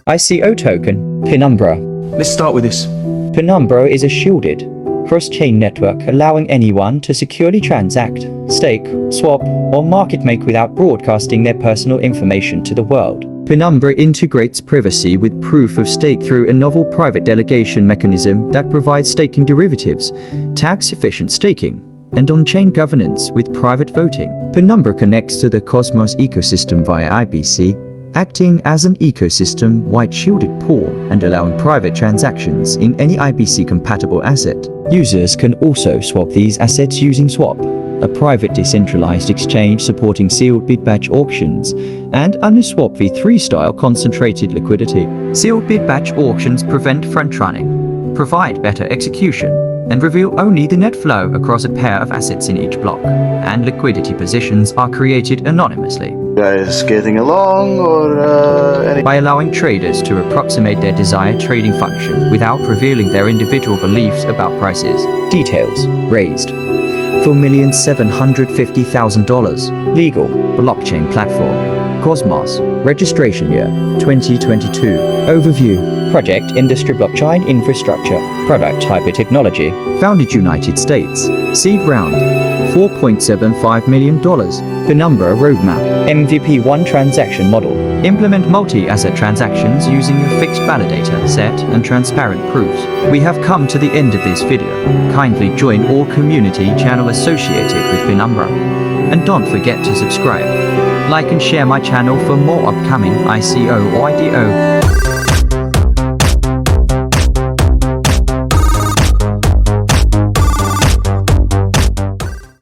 ICO token, Penumbra. Let's start with this. Penumbra is a shielded, cross-chain network allowing anyone to securely transact, stake, swap, or market make without broadcasting their personal information to the world. Penumbra integrates privacy with proof of stake through a novel private delegation mechanism that provides staking derivatives, tax-efficient staking, and on-chain governance with private voting. Penumbra connects to the Cosmos ecosystem via IBC, acting as an ecosystem-wide shielded pool and allowing private transactions in any IBC-compatible asset. Users can also swap these assets using Swap, a private decentralized exchange supporting sealed bid batch auctions, and Uniswap v3 style concentrated liquidity. Sealed bid batch auctions prevent front-running, provide better execution, and reveal only the net flow across a pair of assets in each block, and liquidity positions are created anonymously. Guys getting along, or by allowing traders to approximate their desired trading function without revealing their individual beliefs about prices. Details raised $4,750,000. Legal blockchain platform Cosmos. Registration year 2022. Overview. Project industry blockchain infrastructure. Product hyper-technology. Founded United States. Seed round $4.75 million. Penumbra roadmap. MVP 1 transaction model. Implement multi-asset transactions using a fixed validator set and transparent proofs. We have come to the end of this video. Kindly join all community channel associated with Penumbra. And don't forget to subscribe, like and share my channel for more upcoming ICO or IDO.